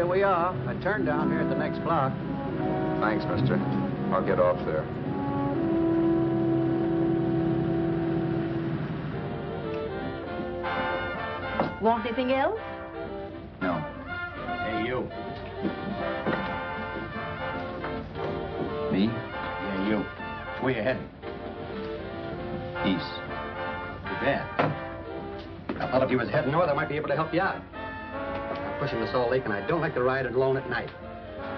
here we are. I turned down here at the next block. Thanks, mister. I'll get off there. Want anything else? No. Hey, you. Me? Yeah, you. Where you heading? East. Too bad. I thought if you was heading north, I might be able to help you out. I'm pushing to Salt Lake, and I don't like to ride alone at night.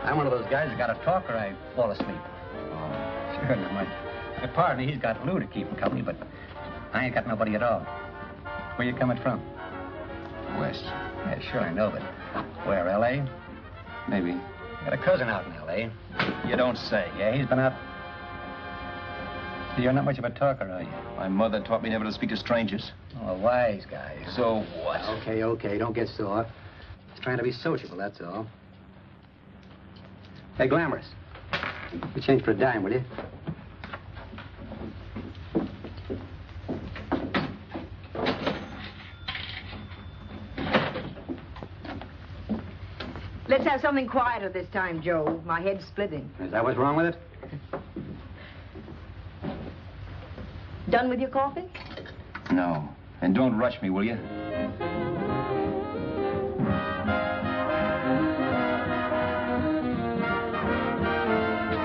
I'm one of those guys that got to talk or I fall asleep. Oh, sure, not much. My partner, he's got Lou to keep him company, but I ain't got nobody at all. Where you coming from? West. Yeah, sure, I know, but where, L.A.? Maybe. Got a cousin out in L.A. You don't say. Yeah, he's been out. You're not much of a talker, are you? My mother taught me never to speak to strangers. Oh, a wise guy. So what? Okay, don't get sore. Just trying to be sociable, that's all. Hey, Glamorous. You change for a dime, will you? Let's have something quieter this time, Joe. My head's splitting. Is that what's wrong with it? Done with your coffee? No. And don't rush me, will you?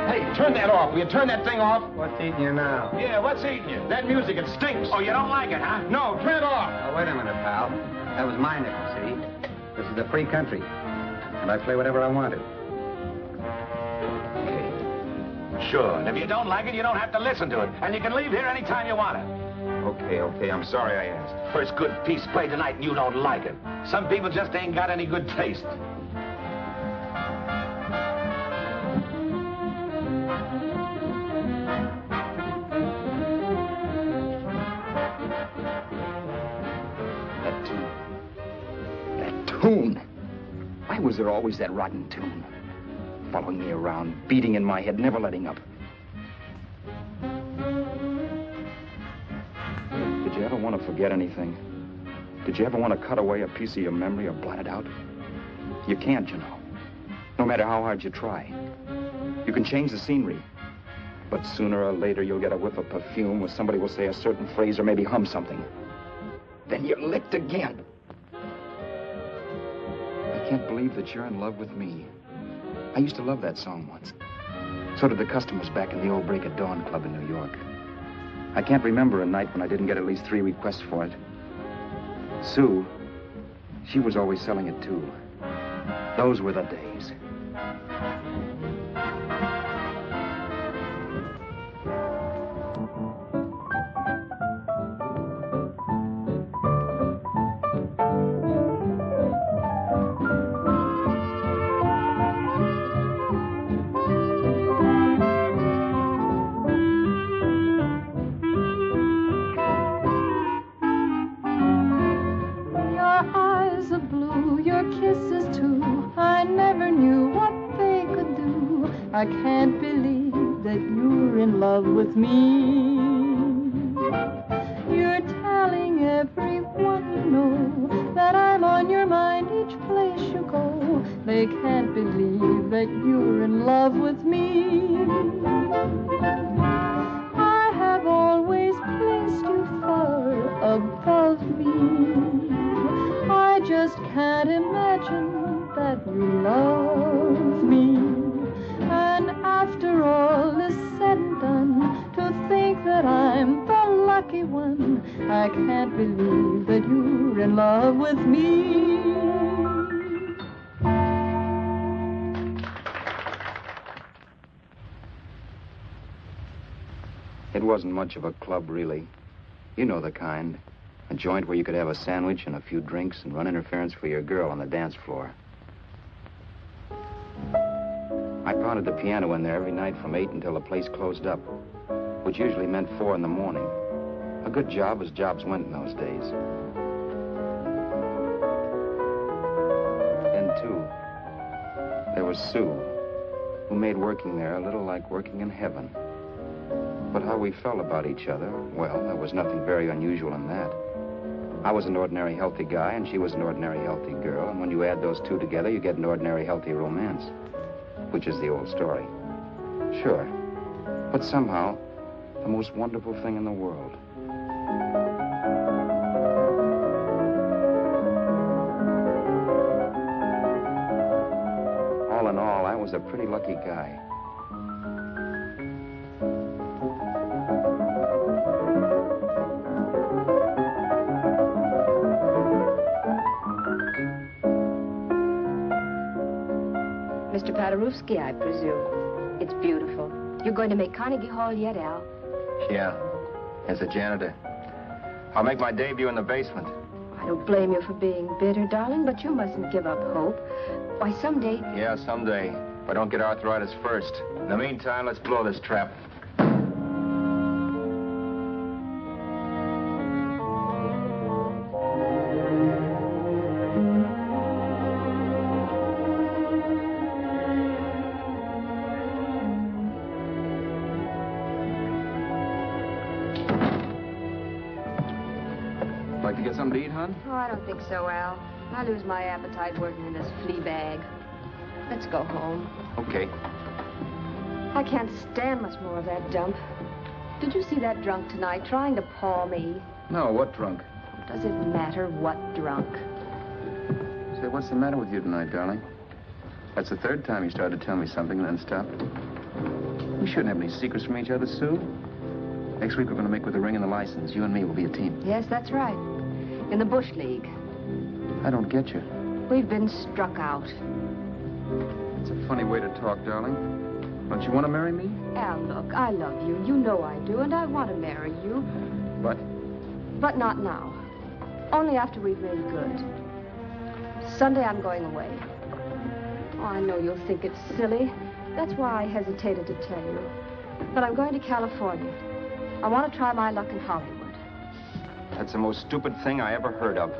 Hey, turn that off. Will you turn that thing off? What's eating you now? Yeah, what's eating you? That music, it stinks. Oh, you don't like it, huh? No, turn it off. Oh, wait a minute, pal. That was my nickel, see? This is a free country. And I play whatever I want to. Sure. And if you don't like it, you don't have to listen to it. And you can leave here anytime you want to. Okay, I'm sorry I asked. First good piece played tonight and you don't like it. Some people just ain't got any good taste. That tune. Why was there always that rotten tune? Following me around, beating in my head, never letting up. Did you ever want to forget anything? Did you ever want to cut away a piece of your memory or blot it out? You can't, you know. No matter how hard you try. You can change the scenery. But sooner or later, you'll get a whiff of perfume where somebody will say a certain phrase or maybe hum something. Then you're licked again. I can't believe that you're in love with me. I used to love that song once. So did the customers back in the old Break of Dawn club in New York. I can't remember a night when I didn't get at least 3 requests for it. Sue, she was always selling it too. Those were the days. I can't believe that you're in love with me. You're telling everyone you know that I'm on your mind each place you go. They can't believe that you're in love with me. I have always placed you far above me. I just can't imagine that you love me. And after all is said and done, to think that I'm the lucky one, I can't believe that you're in love with me. It wasn't much of a club, really. You know the kind. A joint where you could have a sandwich and a few drinks and run interference for your girl on the dance floor. I pounded the piano in there every night from 8 until the place closed up, which usually meant 4 in the morning. A good job as jobs went in those days. Then, too, there was Sue, who made working there a little like working in heaven. But how we felt about each other, well, there was nothing very unusual in that. I was an ordinary healthy guy, and she was an ordinary healthy girl. And when you add those two together, you get an ordinary healthy romance, which is the old story. Sure. But somehow, the most wonderful thing in the world. All in all, I was a pretty lucky guy. Mr. Paderewski, I presume. It's beautiful. You're going to make Carnegie Hall yet, Al? Yeah, as a janitor. I'll make my debut in the basement. I don't blame you for being bitter, darling, but you mustn't give up hope. Why, someday... Yeah, someday. If I don't get arthritis first. In the meantime, let's blow this trap. Like to get something to eat, hon? Oh, I don't think so, Al. I lose my appetite working in this flea bag. Let's go home. Okay. I can't stand much more of that dump. Did you see that drunk tonight trying to paw me? No, what drunk? Does it matter what drunk? Say, what's the matter with you tonight, darling? That's the third time you started to tell me something and then stopped. We shouldn't have any secrets from each other, Sue. Next week, we're going to make with the ring and the license. You and me will be a team. Yes, that's right. In the Bush League. I don't get you. We've been struck out. It's a funny way to talk, darling. Don't you want to marry me? Al, look, I love you. You know I do, and I want to marry you. But? But not now. Only after we've made good. Sunday, I'm going away. Oh, I know you'll think it's silly. That's why I hesitated to tell you. But I'm going to California. I want to try my luck in Hollywood. That's the most stupid thing I ever heard of.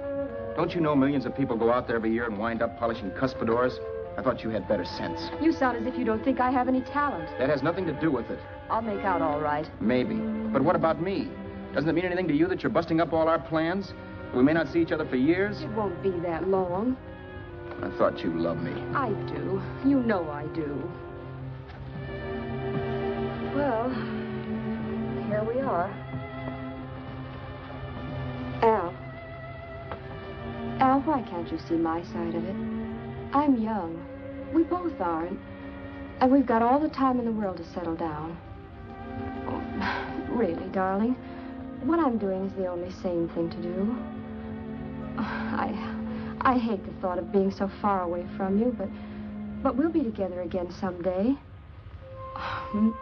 Don't you know millions of people go out there every year and wind up polishing cuspidors? I thought you had better sense. You sound as if you don't think I have any talent. That has nothing to do with it. I'll make out all right. Maybe. But what about me? Doesn't it mean anything to you that you're busting up all our plans? We may not see each other for years? It won't be that long. I thought you loved me. I do. You know I do. Well, here we are. Al, why can't you see my side of it? I'm young. We both are, and we've got all the time in the world to settle down. Oh, really, darling, what I'm doing is the only sane thing to do. I hate the thought of being so far away from you, but we'll be together again someday.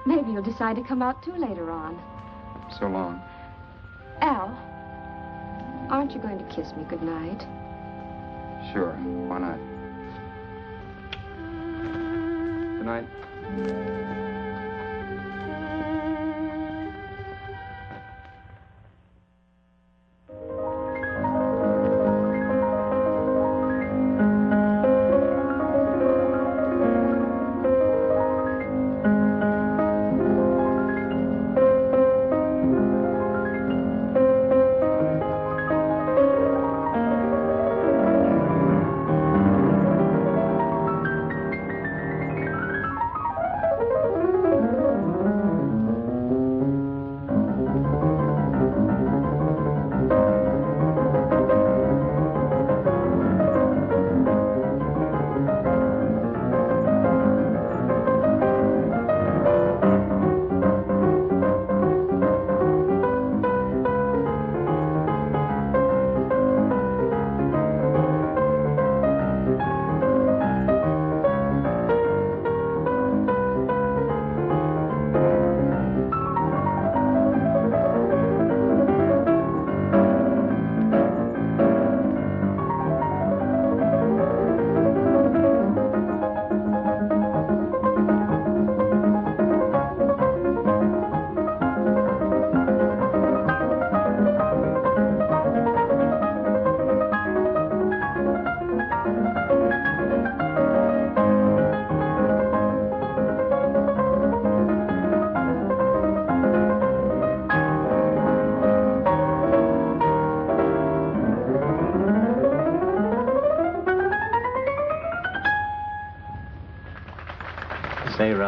Maybe you'll decide to come out too later on. So long. Al, aren't you going to kiss me goodnight? Sure, why not? Good night.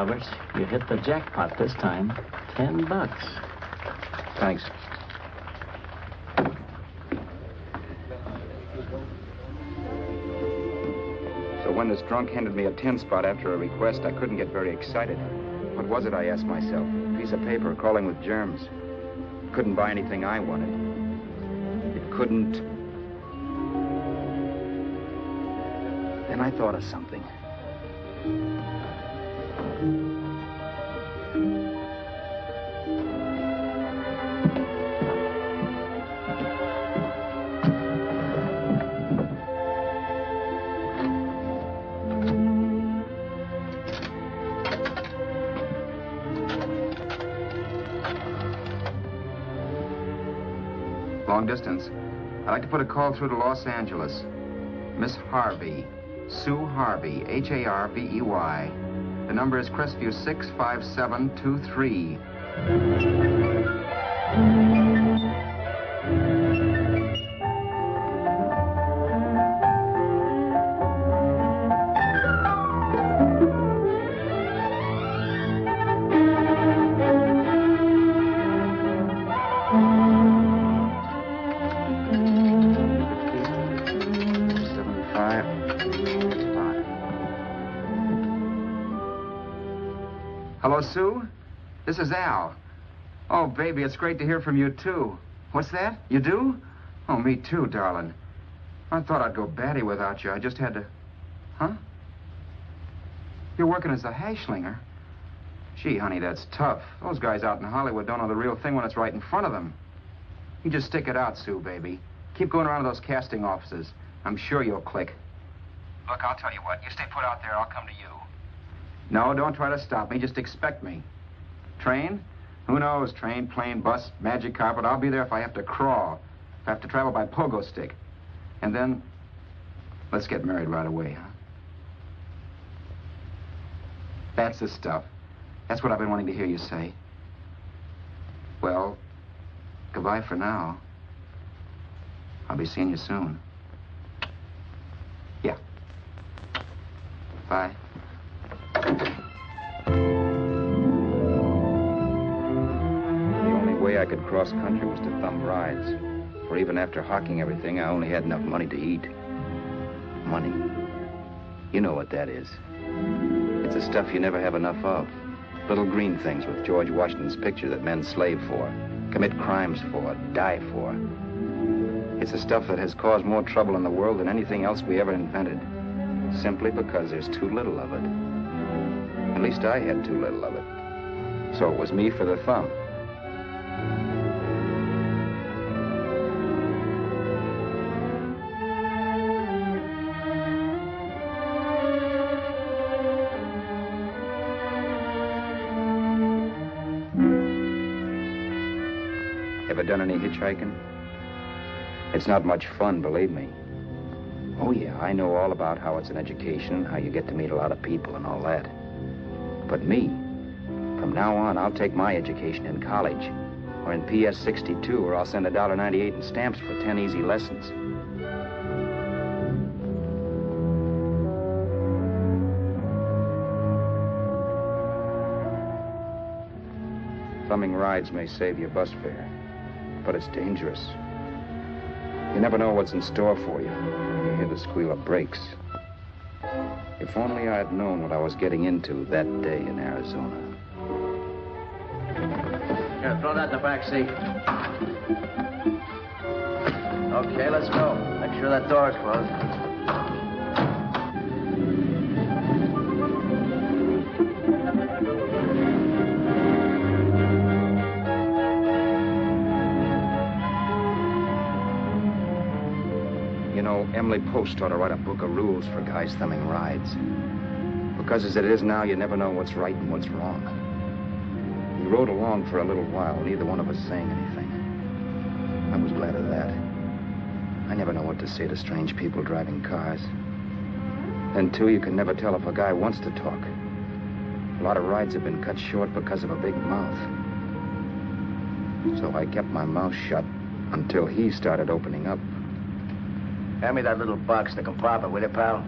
Roberts. You hit the jackpot this time. $10. Thanks. So when this drunk handed me a 10 spot after a request, I couldn't get very excited. What was it, I asked myself? A piece of paper crawling with germs. Couldn't buy anything I wanted. It couldn't... Then I thought of something. Long distance. I'd like to put a call through to Los Angeles. Miss Harvey. Sue Harvey, Harvey. The number is Crestview 65723. Hello, Sue? This is Al. Oh, baby, it's great to hear from you, too. What's that? You do? Oh, me too, darling. I thought I'd go batty without you. I just had to... Huh? You're working as a hashlinger? Gee, honey, that's tough. Those guys out in Hollywood don't know the real thing when it's right in front of them. You just stick it out, Sue, baby. Keep going around to those casting offices. I'm sure you'll click. Look, I'll tell you what. You stay put out there, I'll come to you. No, don't try to stop me. Just expect me. Train? Who knows? Train, plane, bus, magic carpet. I'll be there if I have to crawl. If I have to travel by pogo stick. And then, let's get married right away, huh? That's the stuff. That's what I've been wanting to hear you say. Well, goodbye for now. I'll be seeing you soon. Yeah. Bye. The only way I could cross country was to thumb rides. For even after hawking everything, I only had enough money to eat. Money. You know what that is. It's the stuff you never have enough of. Little green things with George Washington's picture that men slave for, commit crimes for, die for. It's the stuff that has caused more trouble in the world than anything else we ever invented. Simply because there's too little of it. At least I had too little of it. So it was me for the thumb. Ever done any hitchhiking? It's not much fun, believe me. Oh, yeah, I know all about how it's an education, how you get to meet a lot of people and all that. But me, from now on, I'll take my education in college, or in PS 62, or I'll send $1.98 in stamps for 10 easy lessons. Thumbing rides may save you bus fare, but it's dangerous. You never know what's in store for you. You hear the squeal of brakes. If only I had known what I was getting into that day in Arizona. Here, throw that in the back seat. Okay, let's go. Make sure that door's closed. Emily Post ought to write a book of rules for guys thumbing rides. Because as it is now, you never know what's right and what's wrong. We rode along for a little while, neither one of us saying anything. I was glad of that. I never know what to say to strange people driving cars. Then, too, you can never tell if a guy wants to talk. A lot of rides have been cut short because of a big mouth. So I kept my mouth shut until he started opening up. Hand me that little box in the compartment, will you, pal?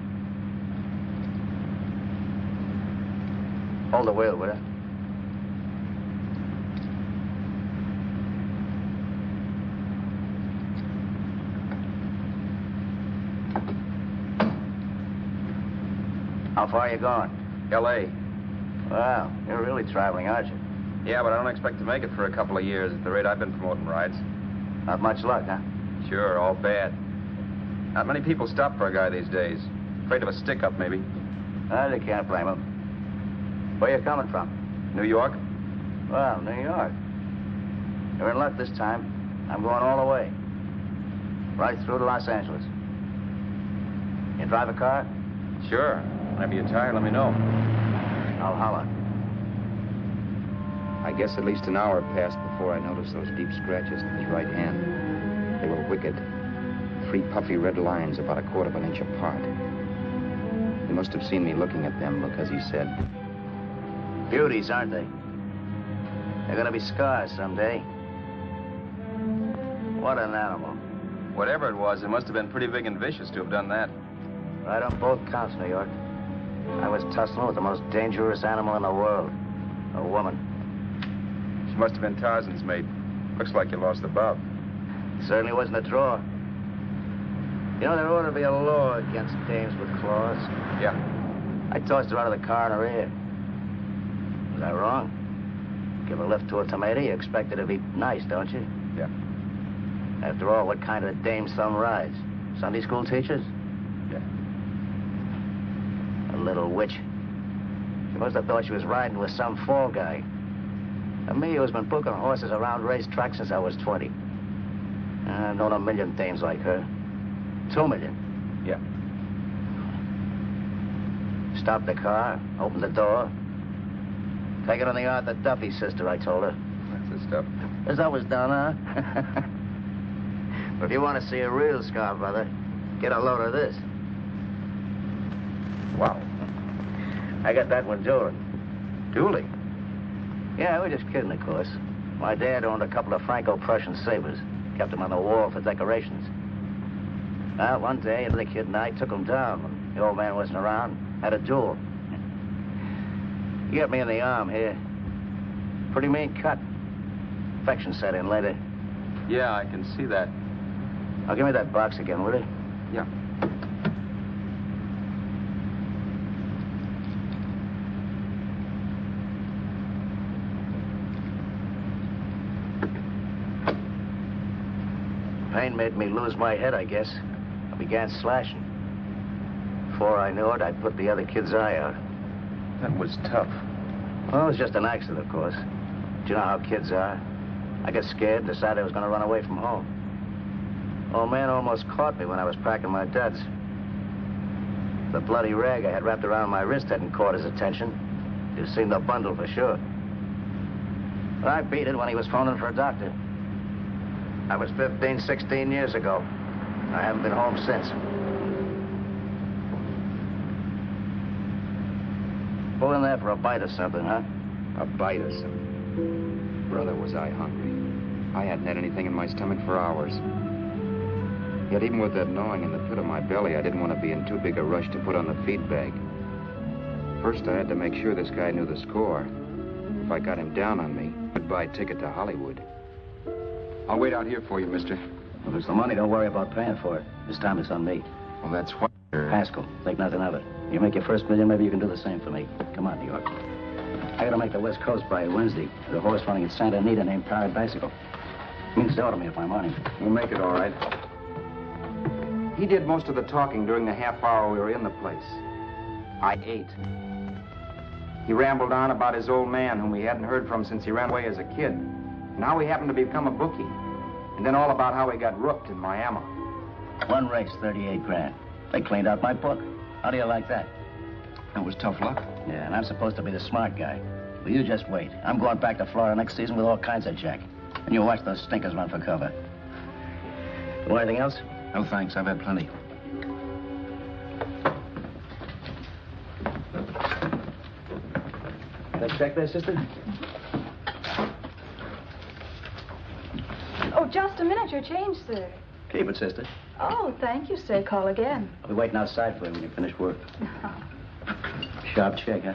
Hold the wheel, will you? How far are you going? L.A. Wow, you're really traveling, aren't you? Yeah, but I don't expect to make it for a couple of years at the rate I've been promoting rides. Not much luck, huh? Sure, all bad. Not many people stop for a guy these days. Afraid of a stick-up, maybe. Well, you can't blame them. Where you coming from? New York? Well, New York. You're in luck this time. I'm going all the way. Right through to Los Angeles. You drive a car? Sure. Whenever you're tired, let me know. I'll holler. I guess at least an hour passed before I noticed those deep scratches in his right hand. They were wicked. 3 puffy red lines about 1/4 inch apart. He must have seen me looking at them because he said, Beauties, aren't they? They're gonna be scars someday. What an animal. Whatever it was, it must have been pretty big and vicious to have done that. Right on both counts, New York. I was tussling with the most dangerous animal in the world. A woman. She must have been Tarzan's mate. Looks like you lost the bout. Certainly wasn't a draw. You know, there ought to be a law against dames with claws. Yeah. I tossed her out of the car in her ear. Was I wrong? Give a lift to a tomato, you expect her to be nice, don't you? Yeah. After all, what kind of dame's thumb rides? Sunday school teachers? Yeah. A little witch. She must have thought she was riding with some fall guy. And me, who's been booking horses around racetracks since I was 20. I've known a million dames like her. 2 million. Yeah. Stopped the car, opened the door. Take it on the Arthur Duffy, sister, I told her. That's the stuff. As always done, huh? But if you want to see a real scar, brother, get a load of this. Wow. I got that one dueling. Dueling? Yeah, we're just kidding, of course. My dad owned a couple of Franco-Prussian sabers. Kept them on the wall for decorations. Well, one day, the kid and I took them down when the old man wasn't around. Had a duel. He got me in the arm here. Pretty mean cut. Infection set in later. Yeah, I can see that. Now, give me that box again, will you? Yeah. Pain made me lose my head, I guess. I began slashing. Before I knew it, I put the other kid's eye out. That was tough. Well, it was just an accident, of course. Do you know how kids are? I got scared and decided I was going to run away from home. Old man almost caught me when I was packing my duds. The bloody rag I had wrapped around my wrist hadn't caught his attention. You'd seen the bundle for sure. But I beat it when he was phoning for a doctor. That was 15, 16 years ago. I haven't been home since. Pull in there for a bite or something, huh? a bite or something. Brother, was I hungry. I hadn't had anything in my stomach for hours. Yet even with that gnawing in the pit of my belly, I didn't want to be in too big a rush to put on the feed bag. First, I had to make sure this guy knew the score. If I got him down on me, goodbye ticket to Hollywood. I'll wait out here for you, mister. Well, there's the money. Don't worry about paying for it. This time it's on me. Well, that's what... Haskell, think nothing of it. You make your first million, maybe you can do the same for me. Come on, New York. I gotta make the West Coast by Wednesday. There's a horse running at Santa Anita named Bicycle. You can sell to me if I'm on him. We'll make it all right. He did most of the talking during the half hour we were in the place. I ate. He rambled on about his old man, whom we hadn't heard from since he ran away as a kid. Now he happened to become a bookie. And then all about how he got rooked in Miami. One race, 38 grand. They cleaned out my book. How do you like that? That was tough luck. Yeah, and I'm supposed to be the smart guy. Well, you just wait. I'm going back to Florida next season with all kinds of jack. And you watch those stinkers run for cover. Want anything else? No, thanks. I've had plenty. Can I check there, sister? Oh, just a minute. Your change, sir. Keep it, sister. Oh, thank you, sir. Call again. I'll be waiting outside for you when you finish work. Sharp check, huh?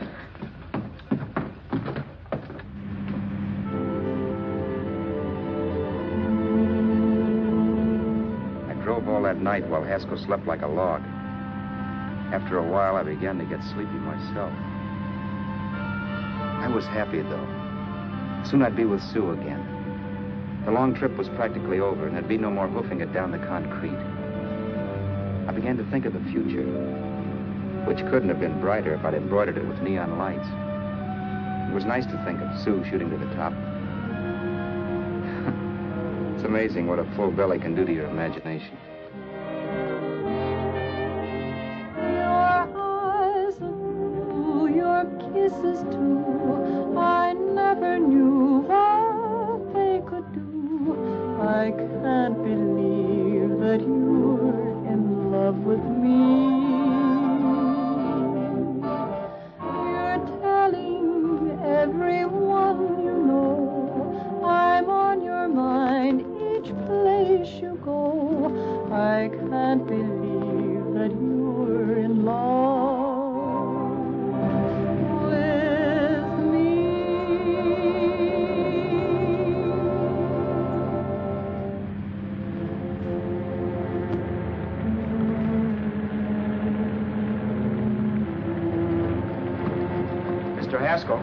that night while Haskell slept like a log. After a while, I began to get sleepy myself. I was happy, though. Soon I'd be with Sue again. The long trip was practically over, and there'd be no more hoofing it down the concrete. I began to think of the future, which couldn't have been brighter if I'd embroidered it with neon lights. It was nice to think of Sue shooting to the top. It's amazing what a full belly can do to your imagination. Your eyes are blue, your kisses too. I never knew what they could do. I can't believe that you're in love with me. You're telling everyone you know I'm on your mind each place you go. I can't believe that you're in love with me. Mr. Haskell?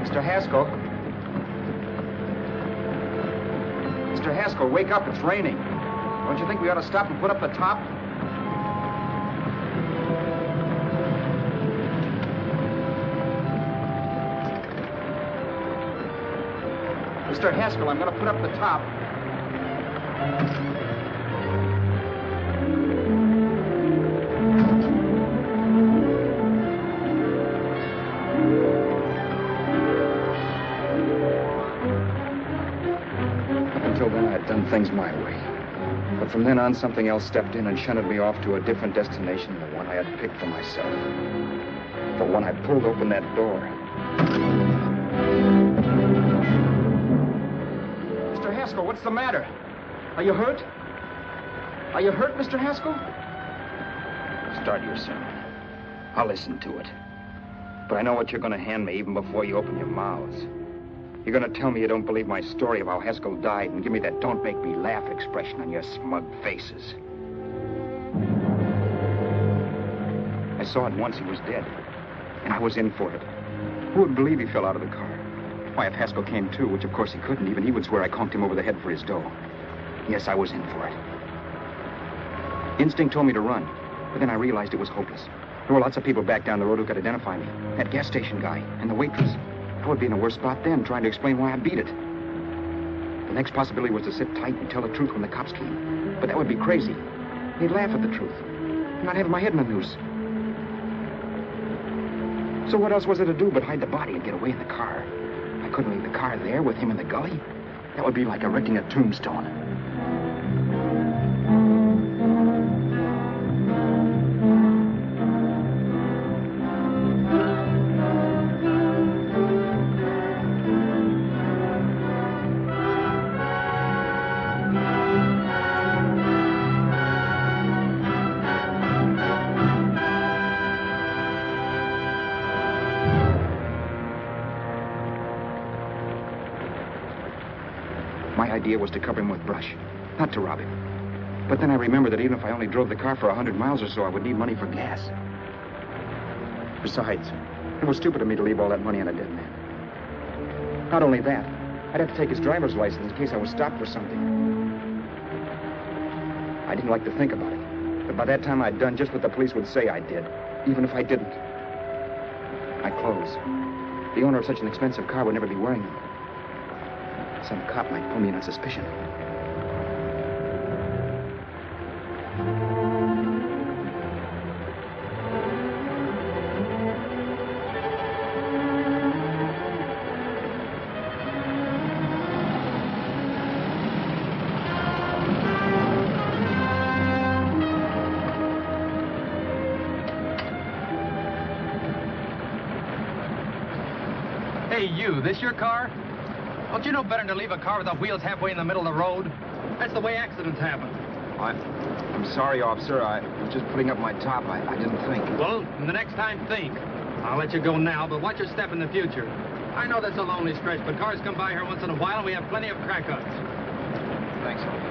Mr. Haskell? Mr. Haskell, wake up. It's raining. Don't you think we ought to stop and put up the top? Mr. Haskell, I'm going to put up the top. Until then, I had done things my way. But from then on, something else stepped in and shunted me off to a different destination than the one I had picked for myself. For when I pulled open that door. Mr. Haskell, what's the matter? Are you hurt? Are you hurt, Mr. Haskell? Start your sermon. I'll listen to it. But I know what you're going to hand me even before you open your mouths. You're going to tell me you don't believe my story of how Haskell died and give me that don't make me laugh expression on your smug faces. I saw at once he was dead, and I was in for it. Who would believe he fell out of the car? Why, if Haskell came too, which of course he couldn't, even he would swear I conked him over the head for his dough. Yes, I was in for it. Instinct told me to run, but then I realized it was hopeless. There were lots of people back down the road who could identify me. That gas station guy and the waitress. I would be in a worse spot then, trying to explain why I beat it. The next possibility was to sit tight and tell the truth when the cops came. But that would be crazy. They'd laugh at the truth. And I'd have my head in the noose. So what else was there to do but hide the body and get away in the car? I couldn't leave the car there with him in the gully. That would be like erecting a tombstone. My idea was to cover him with brush, not to rob him. But then I remembered that even if I only drove the car for 100 miles or so, I would need money for gas. Besides, it was stupid of me to leave all that money on a dead man. Not only that, I'd have to take his driver's license in case I was stopped for something. I didn't like to think about it, but by that time I'd done just what the police would say I did, even if I didn't. My clothes. The owner of such an expensive car would never be wearing them. Some cop might pull me in on suspicion. Hey, you, this your car? Don't you know better than to leave a car with the wheels halfway in the middle of the road? That's the way accidents happen. I'm sorry, officer. I was just putting up my top. I didn't think. Well, the next time, think. I'll let you go now, but watch your step in the future. I know that's a lonely stretch, but cars come by here once in a while, and we have plenty of crack ups. Thanks, officer.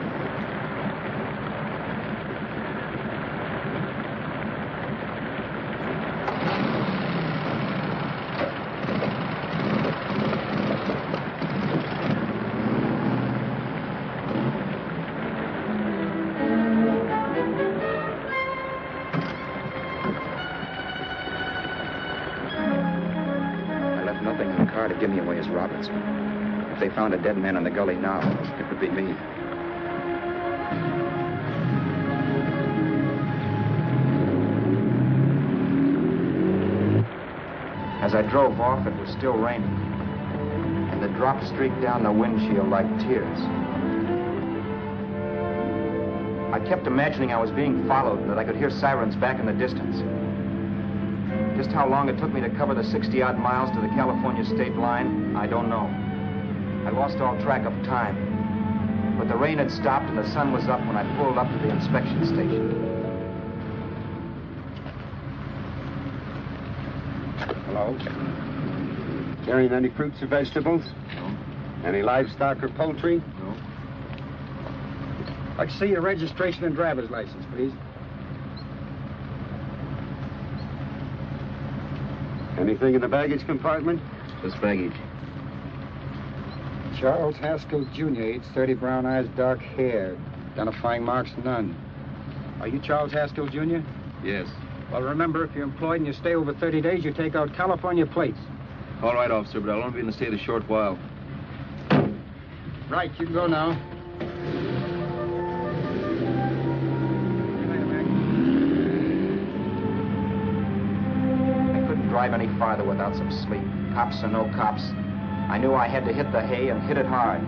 give me away as Roberts. If they found a dead man in the gully now, it would be me. As I drove off, it was still raining, and the drops streaked down the windshield like tears. I kept imagining I was being followed and that I could hear sirens back in the distance. Just how long it took me to cover the 60-odd miles to the California state line, I don't know. I lost all track of time. But the rain had stopped and the sun was up when I pulled up to the inspection station. Hello? Carrying any fruits or vegetables? No. Any livestock or poultry? No. I'd like to see your registration and driver's license, please. Anything in the baggage compartment? This baggage. Charles Haskell, Jr., age 30, brown eyes, dark hair. Identifying marks, none. Are you Charles Haskell, Jr.? Yes. Well, remember, if you're employed and you stay over 30 days, you take out California plates. All right, officer, but I'll only be in the state a short while. Right, you can go now. I couldn't drive any farther without some sleep. Cops or no cops, I knew I had to hit the hay and hit it hard.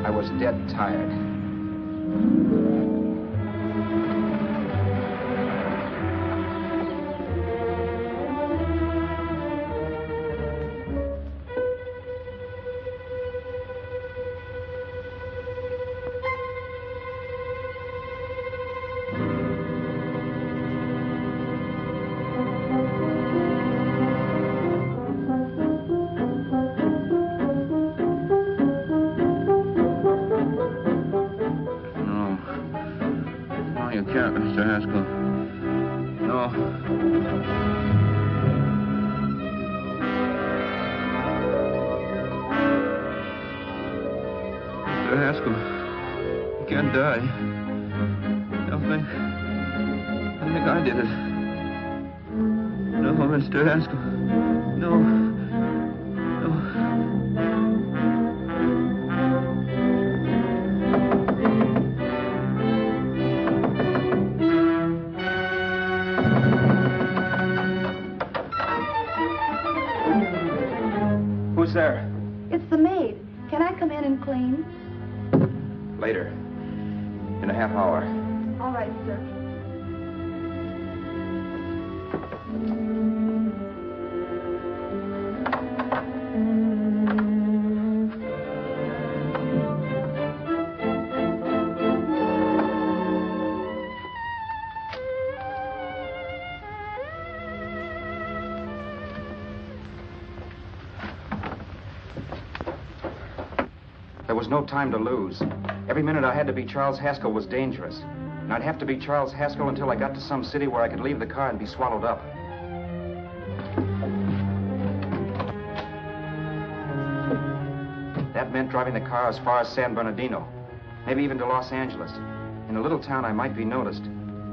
I was dead tired. Mr. Haskell. No. No. Who's there? It's the maid. Can I come in and clean? Later. In a half hour. All right, sir. There was no time to lose. Every minute I had to be Charles Haskell was dangerous. And I'd have to be Charles Haskell until I got to some city where I could leave the car and be swallowed up. That meant driving the car as far as San Bernardino, maybe even to Los Angeles. In a little town, I might be noticed,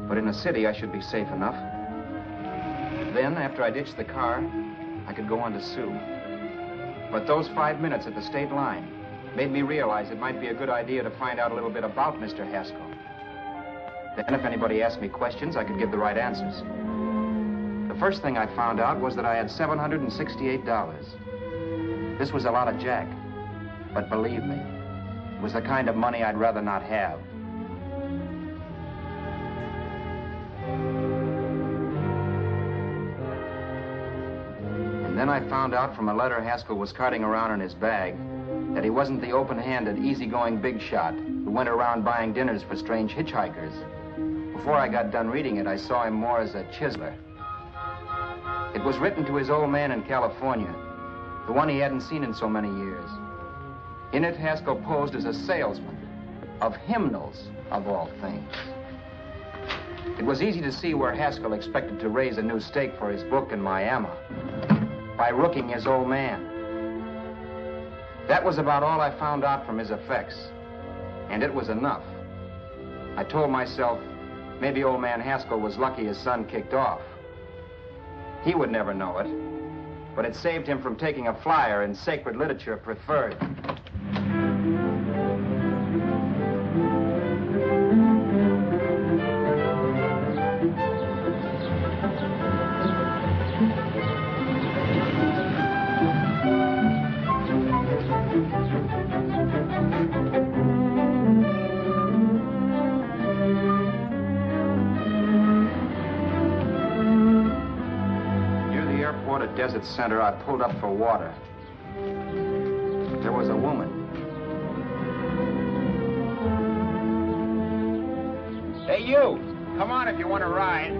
but in a city, I should be safe enough. Then, after I ditched the car, I could go on to Sue. But those 5 minutes at the state line made me realize it might be a good idea to find out a little bit about Mr. Haskell. Then if anybody asked me questions, I could give the right answers. The first thing I found out was that I had $768. This was a lot of jack, but believe me, it was the kind of money I'd rather not have. And then I found out from a letter Haskell was carting around in his bag that he wasn't the open-handed, easygoing big shot who went around buying dinners for strange hitchhikers. Before I got done reading it, I saw him more as a chiseler. It was written to his old man in California, the one he hadn't seen in so many years. In it, Haskell posed as a salesman of hymnals, of all things. It was easy to see where Haskell expected to raise a new stake for his book in Miami by rooking his old man. That was about all I found out from his effects, and it was enough. I told myself, maybe old man Haskell was lucky his son kicked off. He would never know it. but it saved him from taking a flyer in Sacred Literature Preferred. Desert Center, I pulled up for water. There was a woman. Hey, you! Come on if you want to ride.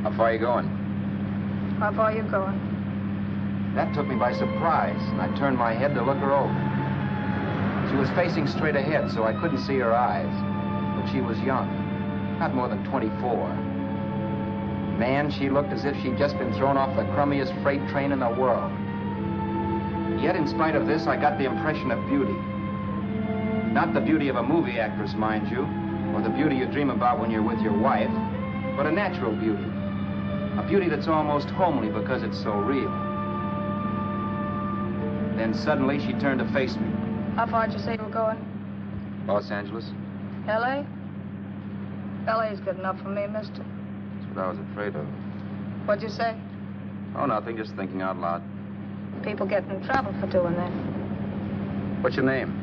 How far are you going? How far are you going? That took me by surprise, and I turned my head to look her over. She was facing straight ahead, so I couldn't see her eyes. But she was young, not more than 24. Man, she looked as if she'd just been thrown off the crummiest freight train in the world. Yet, in spite of this, I got the impression of beauty. Not the beauty of a movie actress, mind you, or the beauty you dream about when you're with your wife, but a natural beauty. A beauty that's almost homely because it's so real. Then suddenly she turned to face me. How far did you say you were going? Los Angeles? L.A.? L.A.'s good enough for me, mister. That's what I was afraid of. What'd you say? Oh, nothing, just thinking out loud. People get in trouble for doing that. What's your name?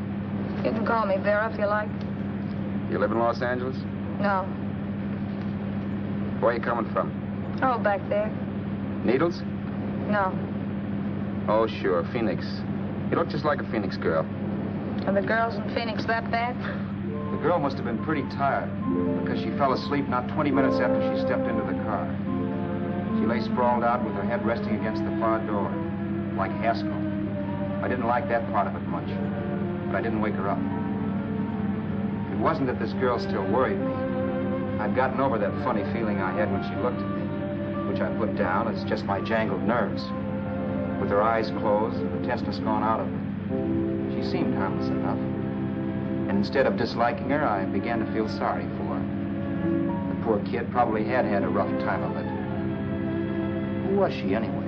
You can call me Vera if you like. You live in Los Angeles? No. Where are you coming from? Oh, back there. Needles? No. Oh, sure, Phoenix. You look just like a Phoenix girl. Are the girls in Phoenix that bad? The girl must have been pretty tired, because she fell asleep not 20 minutes after she stepped into the car. She lay sprawled out with her head resting against the far door, like Haskell. I didn't like that part of it much, but I didn't wake her up. It wasn't that this girl still worried me. I'd gotten over that funny feeling I had when she looked at me, which I put down as just my jangled nerves. With her eyes closed and the tenseness gone out of her, she seemed harmless enough. And instead of disliking her, I began to feel sorry for her. The poor kid probably had had a rough time of it. Who was she anyway?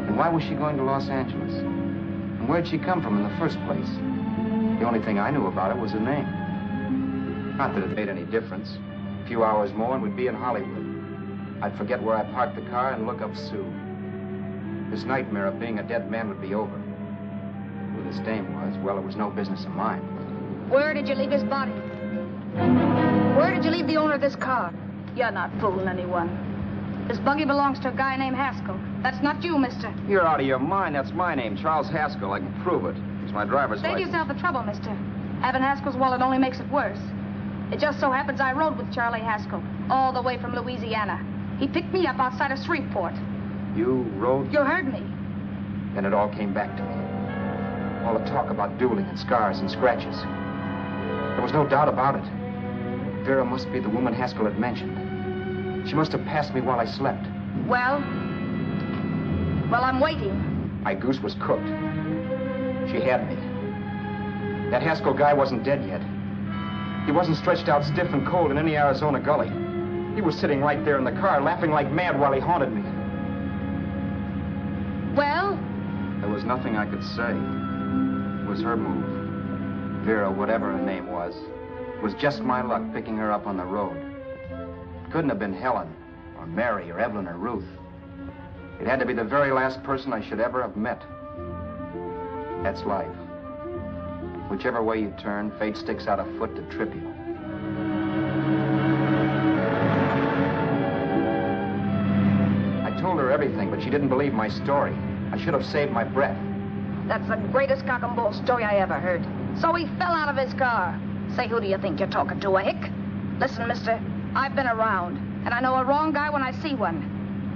And why was she going to Los Angeles? And where'd she come from in the first place? The only thing I knew about her was her name. Not that it made any difference. A few hours more and we'd be in Hollywood. I'd forget where I parked the car and look up Sue. This nightmare of being a dead man would be over. Who this dame was, well, it was no business of mine. Where did you leave his body? Where did you leave the owner of this car? You're not fooling anyone. This buggy belongs to a guy named Haskell. That's not you, mister. You're out of your mind. That's my name, Charles Haskell. I can prove it. It's my driver's Save license. yourself the trouble, mister. Having Haskell's wallet only makes it worse. It just so happens I rode with Charlie Haskell all the way from Louisiana. He picked me up outside of Shreveport. You rode? You heard me. Then it all came back to me. All the talk about dueling and scars and scratches. There was no doubt about it. Vera must be the woman Haskell had mentioned. She must have passed me while I slept. Well, I'm waiting. My goose was cooked. She had me. That Haskell guy wasn't dead yet. He wasn't stretched out stiff and cold in any Arizona gully. He was sitting right there in the car, laughing like mad while he haunted me. Well? There was nothing I could say. It was her move. Vera, whatever her name was, was just my luck picking her up on the road. It couldn't have been Helen, or Mary, or Evelyn, or Ruth. It had to be the very last person I should ever have met. That's life. Whichever way you turn, fate sticks out a foot to trip you. I told her everything, but she didn't believe my story. I should have saved my breath. That's the greatest cock and bull story I ever heard. So he fell out of his car. Say, who do you think you're talking to, a hick? Listen, mister, I've been around, and I know a wrong guy when I see one.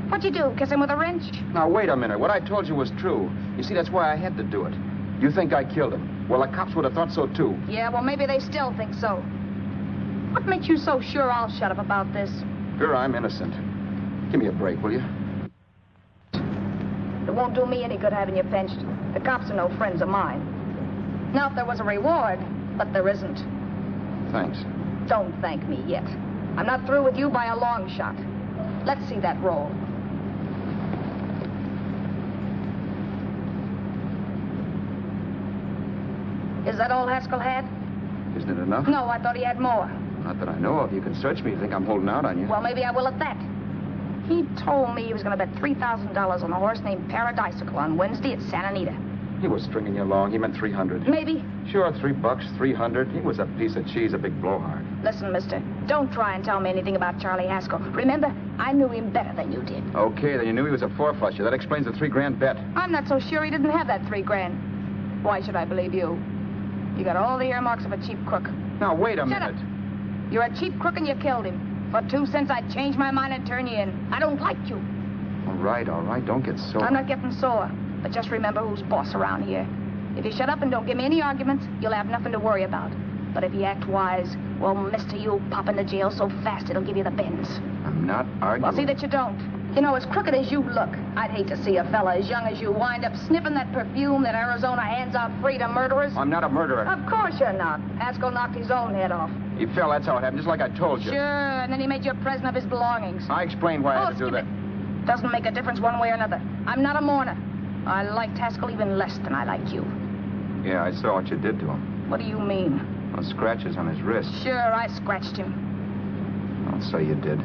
What'd you do, kiss him with a wrench? Now, wait a minute. What I told you was true. You see, that's why I had to do it. You think I killed him. Well, the cops would have thought so, too. Yeah, well, maybe they still think so. What makes you so sure I'll shut up about this? Vera, I'm innocent. Give me a break, will you? It won't do me any good having you pinched. The cops are no friends of mine. Now, if there was a reward, but there isn't. Thanks. Don't thank me yet. I'm not through with you by a long shot. Let's see that roll. Is that all Haskell had? Isn't it enough? No, I thought he had more. Not that I know of. You can search me if you think I'm holding out on you. Well, maybe I will at that. He told me he was going to bet $3,000 on a horse named Paradisical on Wednesday at Santa Anita. He was stringing you along. He meant 300. Maybe. Sure, $3, 300. He was a piece of cheese, a big blowhard. Listen, mister, don't try and tell me anything about Charlie Haskell. Remember, I knew him better than you did. Okay, then you knew he was a four-flusher. That explains the $3,000 bet. I'm not so sure he didn't have that $3,000. Why should I believe you? You got all the earmarks of a cheap crook. Now, wait a Shut minute. Up. You're a cheap crook and you killed him. For 2 cents, I'd change my mind and turn you in. I don't like you. All right. Don't get sore. I'm not getting sore. But just remember who's boss around here. If you shut up and don't give me any arguments, you'll have nothing to worry about. But if you act wise, well, mister, you'll pop into jail so fast it'll give you the bends. I'm not arguing. Well, see that you don't. You know, as crooked as you look, I'd hate to see a fella as young as you wind up sniffing that perfume that Arizona hands out free to murderers. I'm not a murderer. Of course you're not. Haskell knocked his own head off. He fell, that's how it happened, just like I told you. Sure, and then he made you a present of his belongings. I explained why I had to do that. Doesn't make a difference one way or another. I'm not a mourner. I liked Haskell even less than I like you. Yeah, I saw what you did to him. What do you mean? Well, scratches on his wrist. Sure, I scratched him. I'll say you did.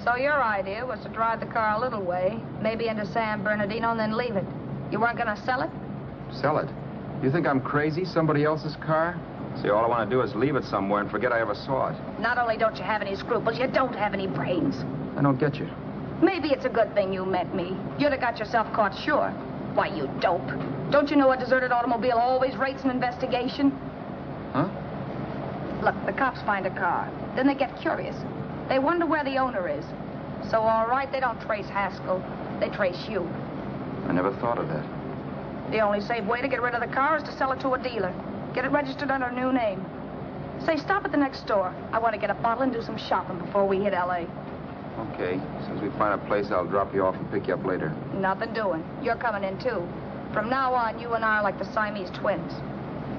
So your idea was to drive the car a little way, maybe into San Bernardino, and then leave it. You weren't going to sell it? Sell it? You think I'm crazy? Somebody else's car? See, all I want to do is leave it somewhere and forget I ever saw it. Not only don't you have any scruples, you don't have any brains. I don't get you. Maybe it's a good thing you met me. You'd have got yourself caught, sure. Why, you dope. Don't you know a deserted automobile always rates an investigation? Huh? Look, the cops find a car. Then they get curious. They wonder where the owner is. So, all right, they don't trace Haskell. They trace you. I never thought of that. The only safe way to get rid of the car is to sell it to a dealer. Get it registered under a new name. Say, stop at the next store. I want to get a bottle and do some shopping before we hit L.A. Okay. As soon as we find a place, I'll drop you off and pick you up later. Nothing doing. You're coming in, too. From now on, you and I are like the Siamese twins.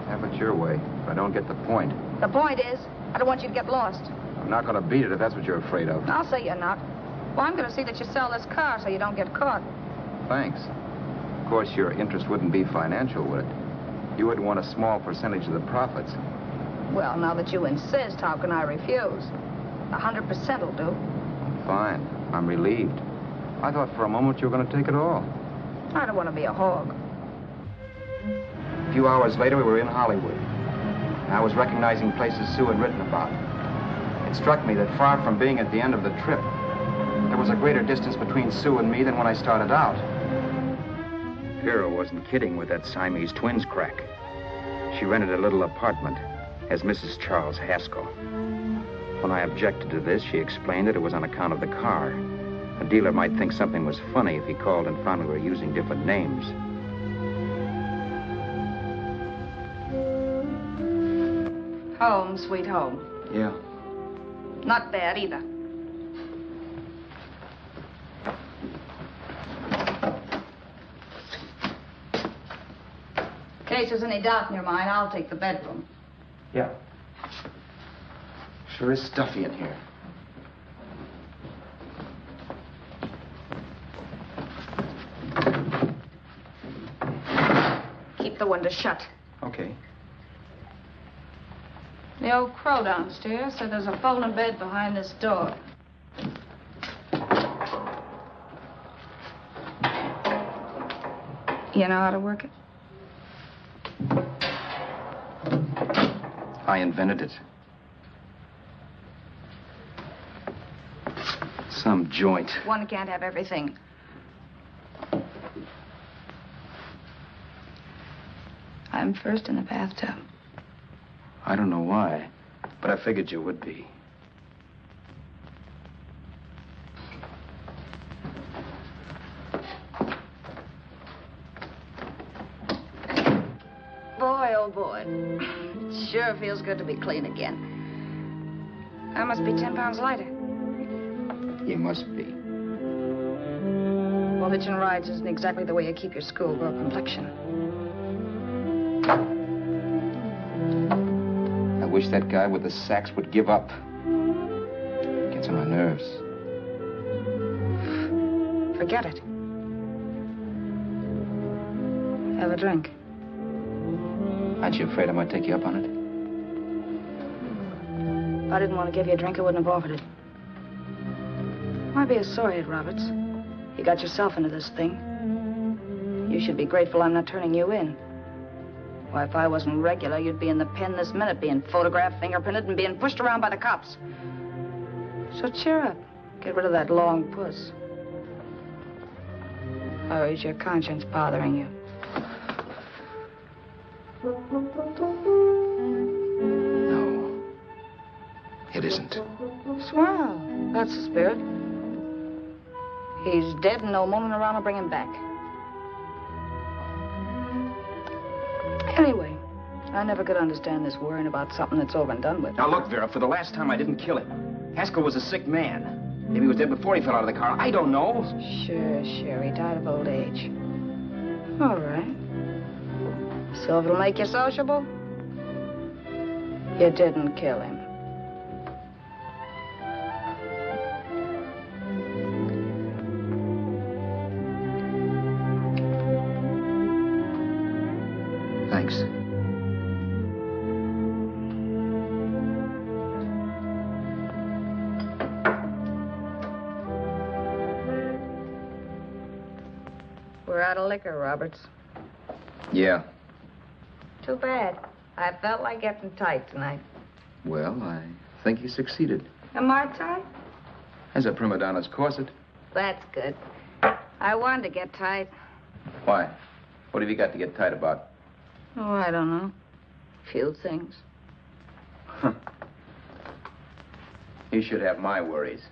Have it your way, but I don't get the point. The point is, I don't want you to get lost. I'm not going to beat it if that's what you're afraid of. I'll say you're not. Well, I'm going to see that you sell this car so you don't get caught. Thanks. Of course, your interest wouldn't be financial, would it? You would want a small percentage of the profits. Well, now that you insist, how can I refuse? 100% will do. Fine. I'm relieved. I thought for a moment you were going to take it all. I don't want to be a hog. A few hours later, we were in Hollywood. I was recognizing places Sue had written about. It struck me that far from being at the end of the trip, there was a greater distance between Sue and me than when I started out. Vera wasn't kidding with that Siamese twins crack. She rented a little apartment as Mrs. Charles Haskell. When I objected to this, she explained that it was on account of the car. A dealer might think something was funny if he called and found we were using different names. Home, sweet home. Yeah. Not bad, either. In case there's any doubt in your mind, I'll take the bedroom. Yeah. Sure is stuffy in here. Keep the window shut. Okay. The old crow downstairs said there's a folding bed behind this door. You know how to work it? I invented it. Some joint. One can't have everything. I'm first in the bathtub. I don't know why, but I figured you would be. Boy, oh boy. It sure feels good to be clean again. I must be 10 pounds lighter. You must be. Well, hitching rides isn't exactly the way you keep your schoolgirl complexion. I wish that guy with the sax would give up. Gets on my nerves. Forget it. Have a drink. Aren't you afraid I might take you up on it? If I didn't want to give you a drink, I wouldn't have offered it. Why be a sorehead, Roberts? You got yourself into this thing. You should be grateful I'm not turning you in. Why, if I wasn't regular, you'd be in the pen this minute, being photographed, fingerprinted, and being pushed around by the cops. So cheer up. Get rid of that long puss. Or is your conscience bothering you? No. It isn't. Swell. That's the spirit. He's dead and no moaning around will bring him back. Anyway, I never could understand this worrying about something that's over and done with. Now look, Vera, for the last time I didn't kill him. Haskell was a sick man. Maybe he was dead before he fell out of the car. I don't know. Sure. He died of old age. All right. So if it'll make you sociable, you didn't kill him. Thanks. We're out of liquor, Roberts. Yeah. Too bad. I felt like getting tight tonight. Well, I think you succeeded. Am I tight? As a prima donna's corset. That's good. I wanted to get tight. Why? What have you got to get tight about? Oh, I don't know. Few things. You should have my worries.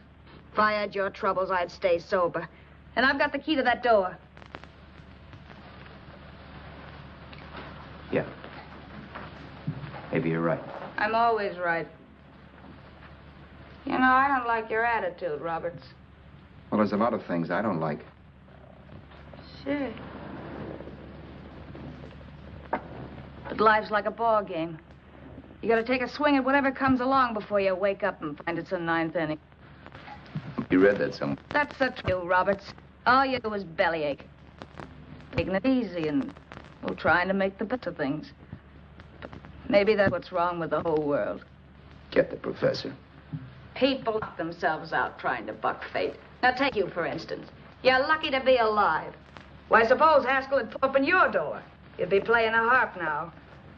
If I had your troubles, I'd stay sober. And I've got the key to that door. Yeah. Maybe you're right. I'm always right. You know, I don't like your attitude, Roberts. Well, there's a lot of things I don't like. Sure. But life's like a ball game. You gotta take a swing at whatever comes along before you wake up and find it's the ninth inning. You read that somewhere. That's the truth, Roberts. All you do is bellyache. Taking it easy and, well, trying to make the best of things. But maybe that's what's wrong with the whole world. Get the professor. People knock themselves out trying to buck fate. Now, take you, for instance. You're lucky to be alive. Why, suppose Haskell had opened your door. You'd be playing a harp now.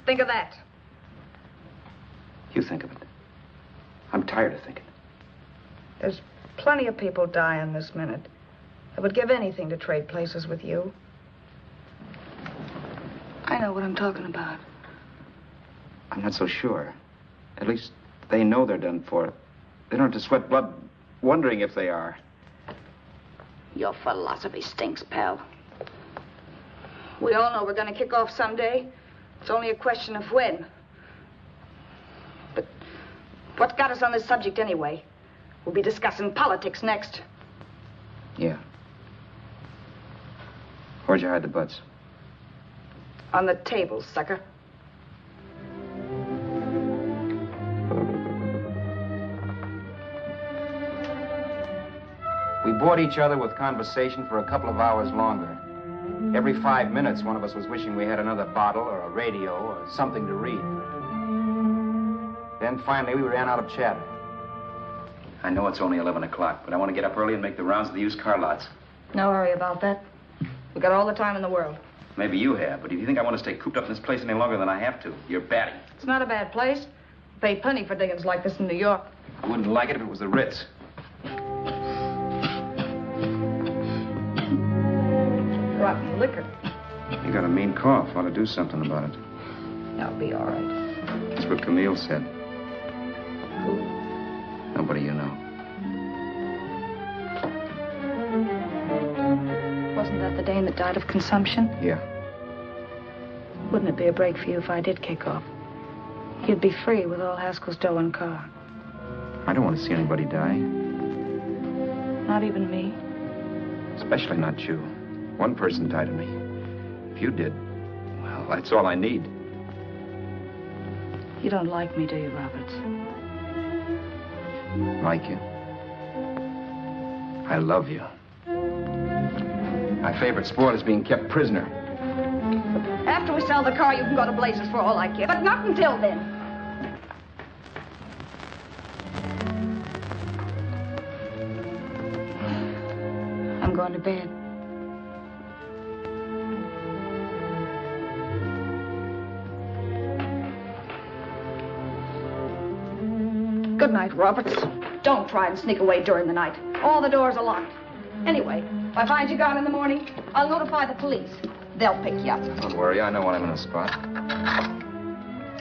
Think of that. You think of it. I'm tired of thinking. There's plenty of people dying this minute. I would give anything to trade places with you. I know what I'm talking about. I'm not so sure. At least they know they're done for. They don't have to sweat blood wondering if they are. Your philosophy stinks, pal. We all know we're going to kick off someday. It's only a question of when. But what got us on this subject anyway? We'll be discussing politics next. Yeah. Where'd you hide the butts? On the table, sucker. We bored each other with conversation for a couple of hours longer. Every 5 minutes, one of us was wishing we had another bottle or a radio or something to read. Then finally, we ran out of chatter. I know it's only 11 o'clock, but I want to get up early and make the rounds of the used car lots. No hurry about that. We got all the time in the world. Maybe you have, but if you think I want to stay cooped up in this place any longer than I have to, you're batty. It's not a bad place. Pay plenty for diggings like this in New York. I wouldn't like it if it was the Ritz. brought me liquor. You got a mean cough. Ought to do something about it. I'll be all right. That's what Camille said. Who? Nobody you know. Wasn't that the dame that died of consumption? Yeah. Wouldn't it be a break for you if I did kick off? You'd be free with all Haskell's dough and car. I don't want to see anybody die. Not even me. Especially not you. One person died of me. If you did, well, that's all I need. You don't like me, do you, Roberts? Like you? I love you. My favorite sport is being kept prisoner. After we sell the car, you can go to blazes for all I care. But not until then. I'm going to bed. Good night, Roberts. Don't try and sneak away during the night. All the doors are locked. Anyway, if I find you gone in the morning, I'll notify the police. They'll pick you up. Don't worry, I know when I'm in a spot.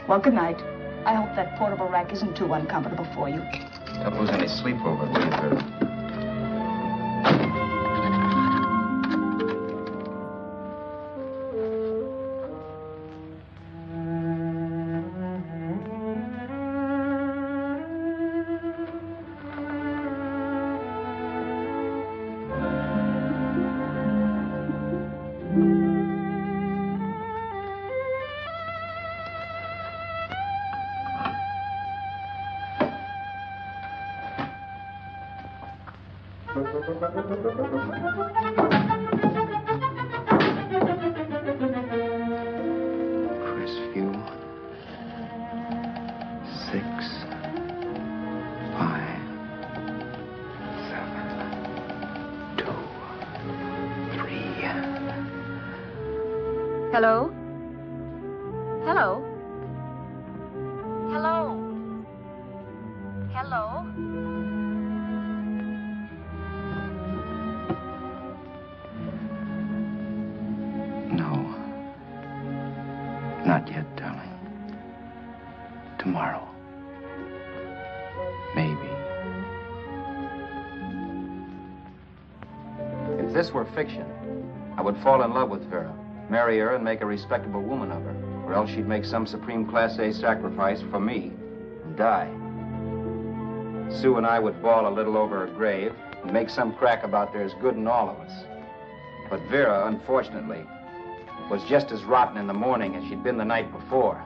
Well, good night. I hope that portable rack isn't too uncomfortable for you. Don't lose any sleep over it, will you, Vera? Crestview. 6, 5, 7, 2, 3. Hello? Hello? Hello? Hello? No. Not yet, darling. Tomorrow. Maybe. If this were fiction, I would fall in love with Vera, marry her, and make a respectable woman of her. Or else she'd make some supreme Class A sacrifice for me and die. Sue and I would bawl a little over her grave and make some crack about there's good in all of us. But Vera, unfortunately, was just as rotten in the morning as she'd been the night before.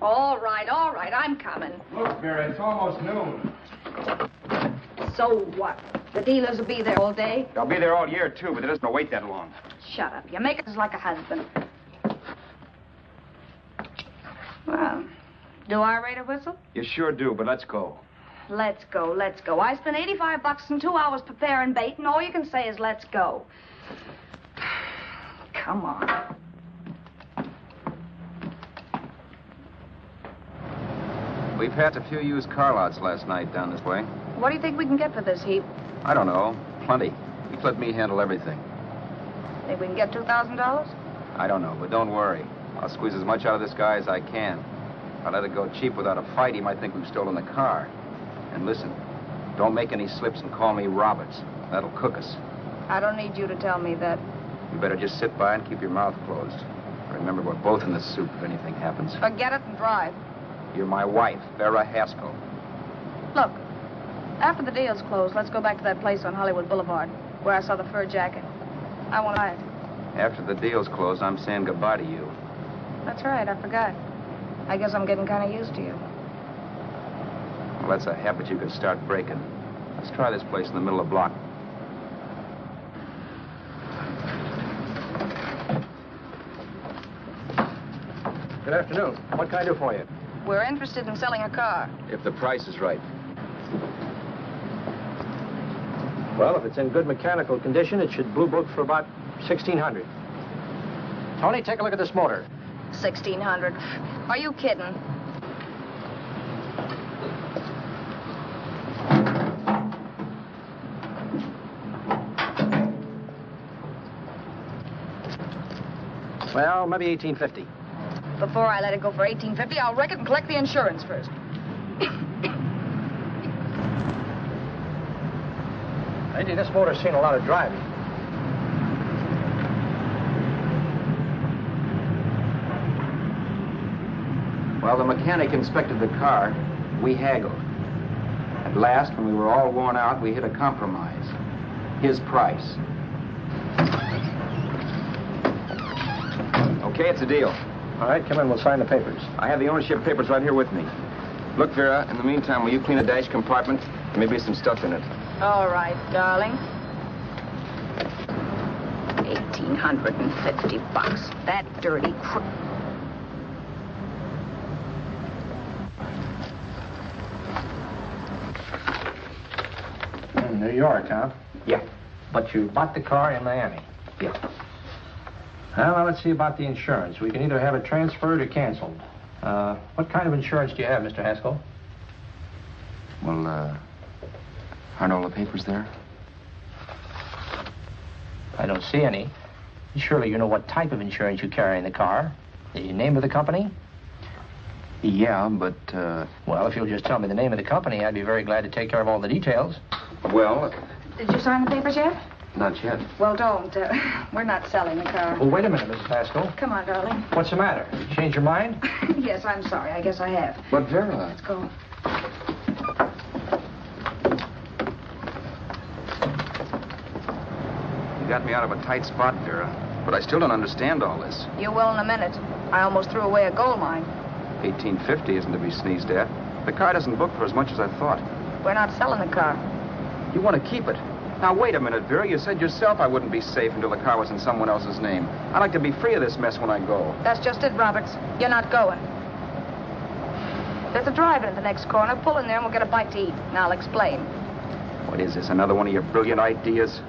All right, I'm coming. Look, Vera, it's almost noon. So what? The dealers will be there all day? They'll be there all year, too, but it doesn't wait that long. Shut up. You make us like a husband. Well, do I rate a whistle? You sure do, but let's go. Let's go, let's go. I spent $85 in 2 hours preparing bait, and all you can say is let's go. Come on. We passed a few used car lots last night down this way. What do you think we can get for this heap? I don't know. Plenty. You let me handle everything. Think we can get $2,000? I don't know, but don't worry. I'll squeeze as much out of this guy as I can. If I let it go cheap without a fight, he might think we've stolen the car. And listen, don't make any slips and call me Roberts. That'll cook us. I don't need you to tell me that. You better just sit by and keep your mouth closed. Remember, we're both in the soup if anything happens. Forget it and drive. You're my wife, Vera Haskell. Look, after the deal's closed, let's go back to that place on Hollywood Boulevard where I saw the fur jacket. I want to buy it. After the deal's closed, I'm saying goodbye to you. That's right, I forgot. I guess I'm getting kind of used to you. Well, that's a habit you could start breaking. Let's try this place in the middle of the block. Good afternoon. What can I do for you? We're interested in selling a car. If the price is right. Well, if it's in good mechanical condition, it should blue book for about $1,600. Tony, take a look at this motor. $1,600. Are you kidding? Well, maybe 1850. Before I let it go for 1850, I'll wreck it and collect the insurance first. Lady, this motor's seen a lot of driving. While the mechanic inspected the car, we haggled. At last, when we were all worn out, we hit a compromise. His price. Okay, it's a deal. All right, come in. We'll sign the papers. I have the ownership papers right here with me. Look, Vera, in the meantime, will you clean the dash compartment? There may be some stuff in it. All right, darling. $1,850. That dirty crook. In New York, huh? Yeah. But you bought the car in Miami? Yeah. Well, now let's see about the insurance. We can either have it transferred or canceled. What kind of insurance do you have, Mr. Haskell? Well, aren't all the papers there? I don't see any. Surely you know what type of insurance you carry in the car. The name of the company? Yeah, but, Well, if you'll just tell me the name of the company, I'd be very glad to take care of all the details. well, Did you sign the papers yet? not yet. Well, don't. We're not selling the car. Oh, wait a minute, Mrs. Haskell. Come on, darling. What's the matter? You changed your mind? Yes, I'm sorry. I guess I have. But, Vera... Let's go. You got me out of a tight spot, Vera. But I still don't understand all this. You will in a minute. I almost threw away a gold mine. 1850 isn't to be sneezed at. The car doesn't book for as much as I thought. We're not selling the car. You want to keep it. Now, wait a minute, Vera. You said yourself I wouldn't be safe until the car was in someone else's name. I'd like to be free of this mess when I go. That's just it, Roberts. You're not going. There's a drive-in at the next corner. Pull in there and we'll get a bite to eat. And I'll explain. What is this, another one of your brilliant ideas?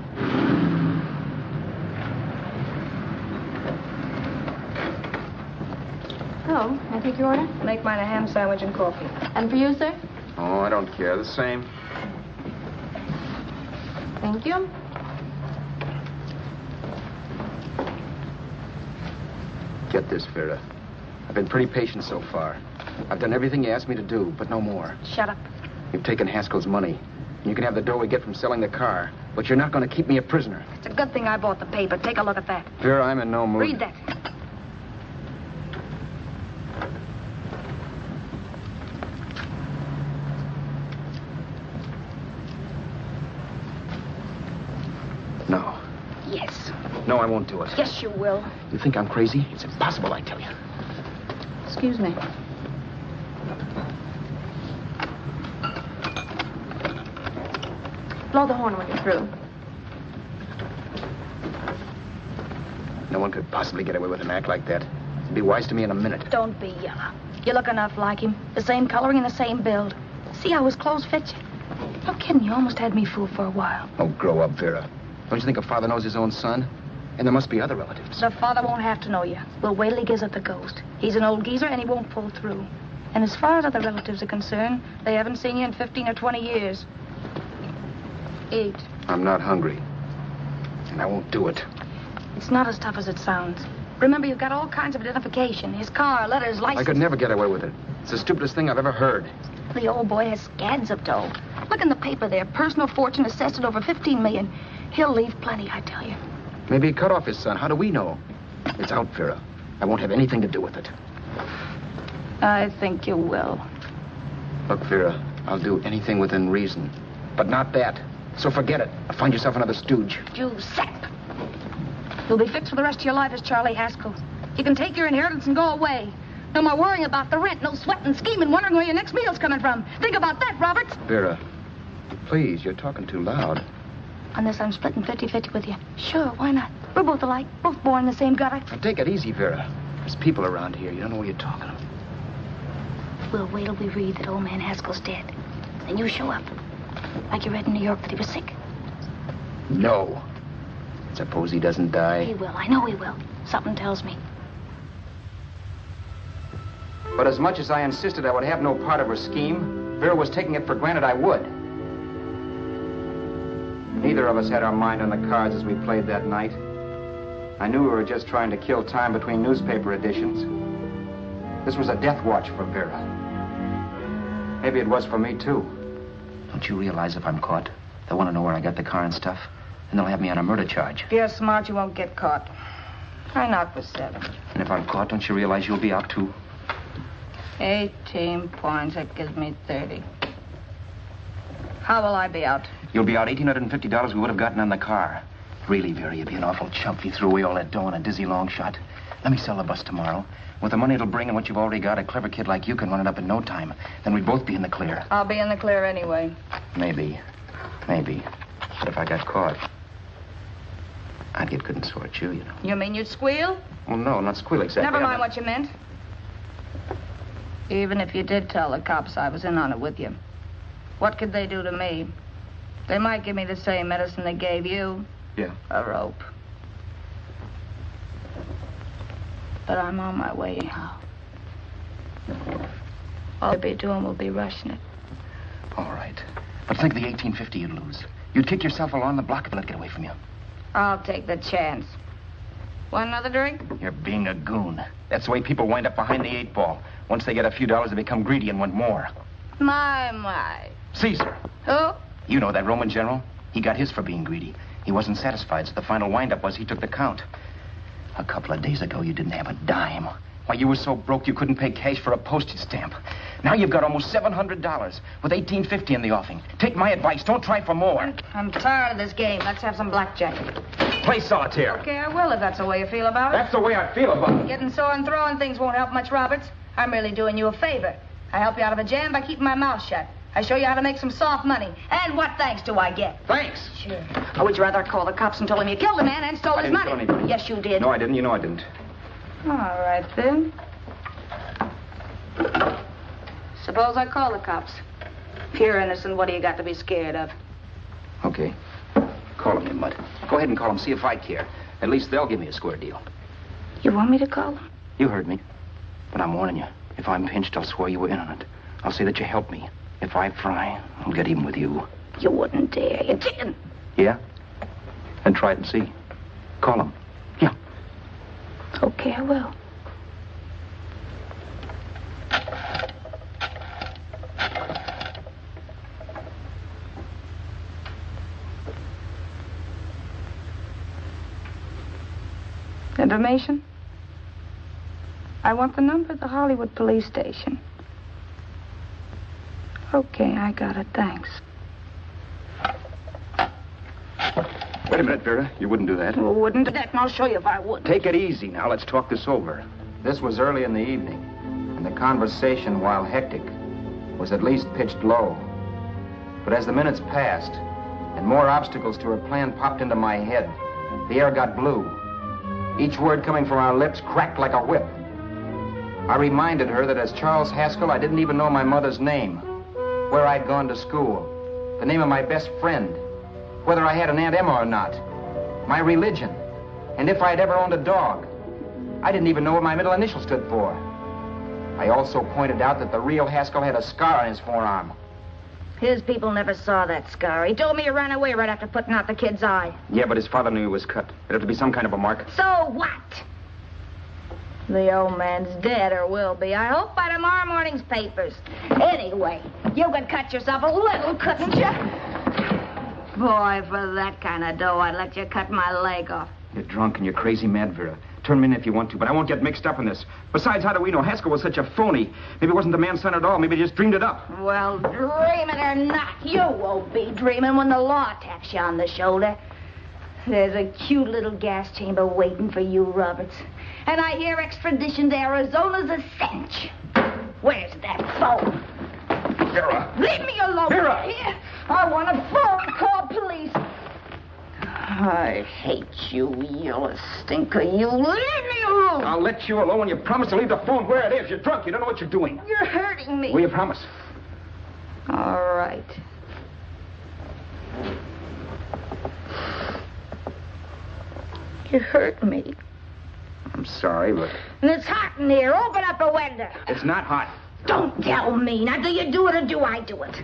Oh, I take your order? Make mine a ham sandwich and coffee. And for you, sir? Oh, I don't care. The same. Thank you. Get this, Vera. I've been pretty patient so far. I've done everything you asked me to do, but no more. Shut up. You've taken Haskell's money. You can have the dough we get from selling the car, but you're not going to keep me a prisoner. It's a good thing I bought the paper. Take a look at that. Vera, I'm in no mood. Read that. No. Yes. No, I won't do it. Yes, you will. You think I'm crazy? It's impossible, I tell you. Excuse me. Blow the horn when you're through. No one could possibly get away with an act like that. It'd be wise to me in a minute. Don't be yellow. You look enough like him. The same coloring and the same build. See how his clothes fit you? No kidding, you almost had me fooled for a while. Oh, grow up, Vera. Don't you think a father knows his own son? And there must be other relatives. The father won't have to know you. We'll wait till he gives up the ghost. He's an old geezer and he won't pull through. And as far as other relatives are concerned, they haven't seen you in 15 or 20 years. Eat. I'm not hungry. And I won't do it. It's not as tough as it sounds. Remember, you've got all kinds of identification. His car, letters, license. I could never get away with it. It's the stupidest thing I've ever heard. The old boy has scads of dough. Look in the paper there. Personal fortune assessed at over $15 million. He'll leave plenty, I tell you. Maybe he cut off his son. How do we know? It's out, Vera. I won't have anything to do with it. I think you will. Look, Vera, I'll do anything within reason. But not that. So forget it. Find yourself another stooge. You sap. You'll be fixed for the rest of your life as Charlie Haskell. You can take your inheritance and go away. No more worrying about the rent, no sweating, scheming, wondering where your next meal's coming from. Think about that, Roberts. Vera, please, you're talking too loud. On this, I'm splitting 50-50 with you. Sure, why not? We're both alike, both born in the same gutter. Now, take it easy, Vera. There's people around here. You don't know what you're talking about. We'll wait till we read that old man Haskell's dead. Then you show up. Like you read in New York that he was sick. No. Suppose he doesn't die. He will. I know he will. Something tells me. But as much as I insisted I would have no part of her scheme, Vera was taking it for granted I would. Neither of us had our mind on the cards as we played that night. I knew we were just trying to kill time between newspaper editions. This was a death watch for Vera. Maybe it was for me, too. Don't you realize if I'm caught, they'll want to know where I got the car and stuff, and they'll have me on a murder charge. If you're smart, you won't get caught. I knock for 7. And if I'm caught, don't you realize you'll be out, too? 18 points. That gives me 30. How will I be out? You'll be out $1,850 we would have gotten on the car. Really, Vera, you'd be an awful chump if you threw away all that dough on a dizzy long shot. Let me sell the bus tomorrow. With the money it'll bring and what you've already got, a clever kid like you can run it up in no time. Then we'd both be in the clear. I'll be in the clear anyway. Maybe. But if I got caught, I'd get good and sore at you, you know. You mean you'd squeal? Well, no, not squeal exactly. Never mind what you meant. Even if you did tell the cops I was in on it with you, what could they do to me? They might give me the same medicine they gave you. Yeah. A rope. But I'm on my way now. All I'll be doing will be rushing it. All right. But think of the $1,850 you'd lose. You'd kick yourself along the block if it let get away from you. I'll take the chance. Want another drink? You're being a goon. That's the way people wind up behind the 8 ball. Once they get a few dollars, they become greedy and want more. My. Caesar. Who? You know that Roman general? He got his for being greedy. He wasn't satisfied, so the final wind-up was he took the count. A couple of days ago, you didn't have a dime. Why, you were so broke you couldn't pay cash for a postage stamp. Now you've got almost $700 with $1,850 in the offing. Take my advice. Don't try for more. I'm tired of this game. Let's have some blackjack. Play solitaire. Okay, I will if that's the way you feel about it. That's the way I feel about it. Getting sore and throwing things won't help much, Roberts. I'm really doing you a favor. I help you out of a jam by keeping my mouth shut. I show you how to make some soft money. And what thanks do I get? Thanks? Sure. Or would you rather call the cops and told them you killed the man and stole his money? I didn't kill anybody. Yes, you did. No, I didn't. You know I didn't. All right, then. Suppose I call the cops. If you're innocent, what do you got to be scared of? Okay. Call them, you mutt. Go ahead and call them, see if I care. At least they'll give me a square deal. You want me to call them? You heard me. But I'm warning you. If I'm pinched, I'll swear you were in on it. I'll say that you helped me. If I fry, I'll get even with you. You wouldn't dare. You didn't. Yeah? Then try it and see. Call them. Yeah. Okay, I will. Information? I want the number of the Hollywood police station. Okay, I got it. Thanks. Wait a minute, Vera. You wouldn't do that. Well, wouldn't do that, and I'll show you if I would. Take it easy now. Let's talk this over. This was early in the evening, and the conversation, while hectic, was at least pitched low. But as the minutes passed, and more obstacles to her plan popped into my head, the air got blue. Each word coming from our lips cracked like a whip. I reminded her that as Charles Haskell, I didn't even know my mother's name, where I'd gone to school, the name of my best friend, whether I had an Aunt Emma or not, my religion, and if I'd ever owned a dog. I didn't even know what my middle initial stood for. I also pointed out that the real Haskell had a scar on his forearm. His people never saw that scar. He told me he ran away right after putting out the kid's eye. Yeah, but his father knew he was cut. It'd have to be some kind of a mark. So what? The old man's dead, or will be. I hope by tomorrow morning's papers. Anyway, you could cut yourself a little, couldn't you? Boy, for that kind of dough, I'd let you cut my leg off. You're drunk and you're crazy mad, Vera. Turn me in if you want to, but I won't get mixed up in this. Besides, how do we know Haskell was such a phony? Maybe it wasn't the man's son at all. Maybe he just dreamed it up. Well, dreaming or not, you won't be dreaming when the law taps you on the shoulder. There's a cute little gas chamber waiting for you, Roberts. And I hear extradition to Arizona's a cinch. Where's that phone? Vera! Leave me alone. Vera! Here. I want a phone. Call police. I hate you, yellow stinker. You leave me alone. I'll let you alone when you promise to leave the phone where it is. You're drunk. You don't know what you're doing. You're hurting me. Will you promise? All right. You hurt me. I'm sorry, but... And it's hot in here. Open up the window. It's not hot. Don't tell me. Now, do you do it or do I do it?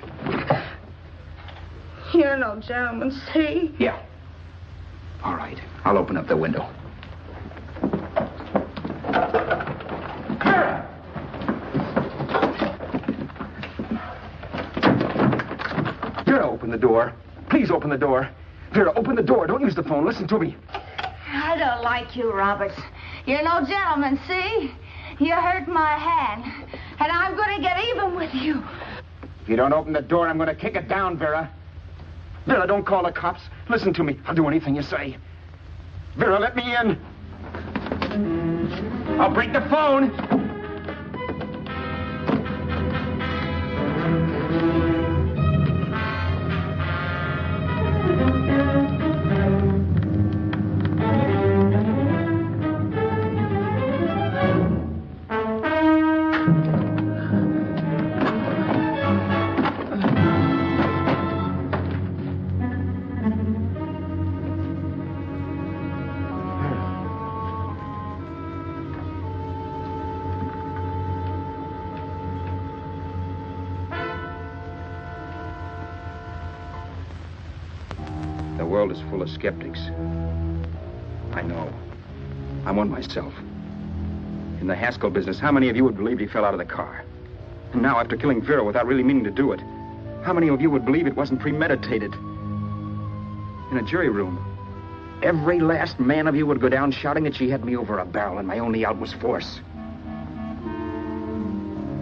You're no gentleman, see? Yeah. All right. I'll open up the window. Open the door. Please open the door. Vera, open the door. Don't use the phone. Listen to me. I don't like you, Roberts. You're no gentleman, see? You hurt my hand, and I'm going to get even with you. If you don't open the door, I'm going to kick it down, Vera. Vera, don't call the cops. Listen to me. I'll do anything you say. Vera, let me in. I'll break the phone. The world is full of skeptics. I know. I'm one myself. In the Haskell business, how many of you would believe he fell out of the car? And now, after killing Vera without really meaning to do it, how many of you would believe it wasn't premeditated? In a jury room, every last man of you would go down shouting that she had me over a barrel and my only out was force.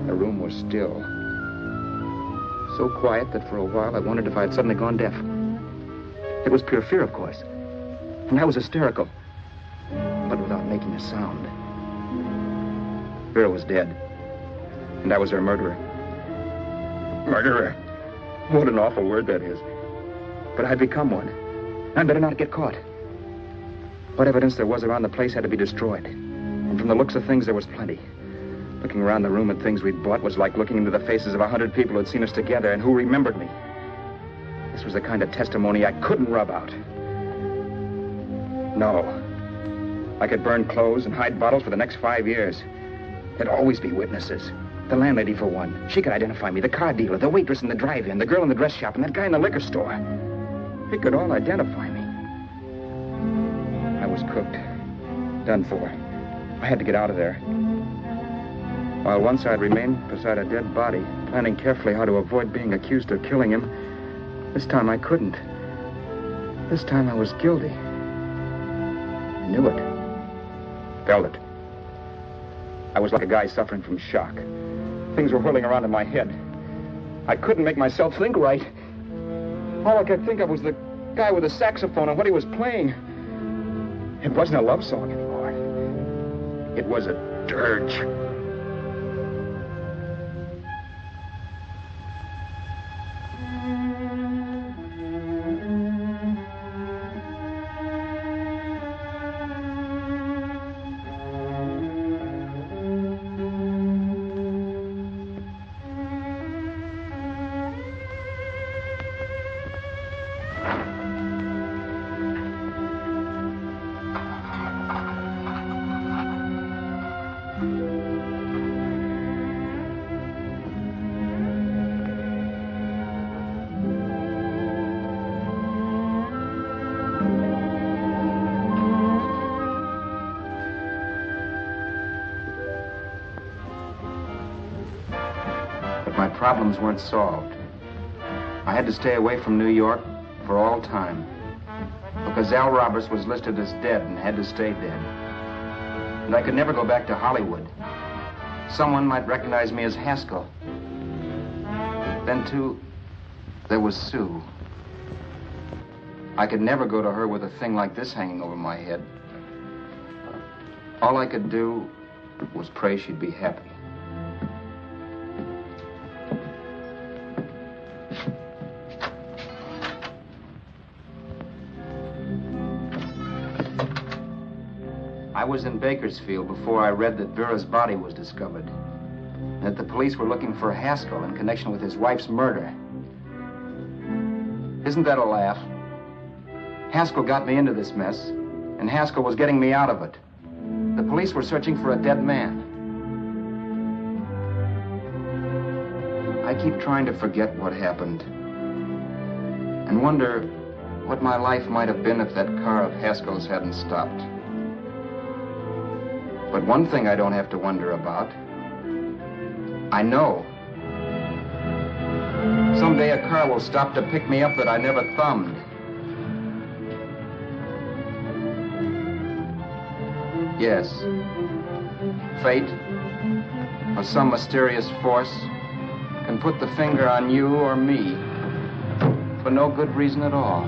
The room was still. So quiet that for a while I wondered if I had suddenly gone deaf. It was pure fear, of course. And I was hysterical, but without making a sound. Vera was dead, and I was her murderer. Murderer. What an awful word that is. But I'd become one. I'd better not get caught. What evidence there was around the place had to be destroyed. And from the looks of things, there was plenty. Looking around the room at things we'd bought was like looking into the faces of 100 people who had seen us together and who remembered me. This was the kind of testimony I couldn't rub out. No. I could burn clothes and hide bottles for the next 5 years. There'd always be witnesses. The landlady, for one. She could identify me. The car dealer, the waitress in the drive-in, the girl in the dress shop, and that guy in the liquor store. They could all identify me. I was cooked. Done for. I had to get out of there. While once I'd remained beside a dead body, planning carefully how to avoid being accused of killing him, this time I couldn't. This time I was guilty. I knew it. Felt it. I was like a guy suffering from shock. Things were whirling around in my head. I couldn't make myself think right. All I could think of was the guy with the saxophone and what he was playing. It wasn't a love song anymore. It was a dirge. Problems weren't solved. I had to stay away from New York for all time because Al Roberts was listed as dead and had to stay dead. And I could never go back to Hollywood. Someone might recognize me as Haskell. Then, too, there was Sue. I could never go to her with a thing like this hanging over my head. All I could do was pray she'd be happy. I was in Bakersfield before I read that Vera's body was discovered, and that the police were looking for Haskell in connection with his wife's murder. Isn't that a laugh? Haskell got me into this mess, and Haskell was getting me out of it. The police were searching for a dead man. I keep trying to forget what happened, and wonder what my life might have been if that car of Haskell's hadn't stopped. But one thing I don't have to wonder about. I know. Someday a car will stop to pick me up that I never thumbed. Yes. Fate, or some mysterious force, can put the finger on you or me for no good reason at all.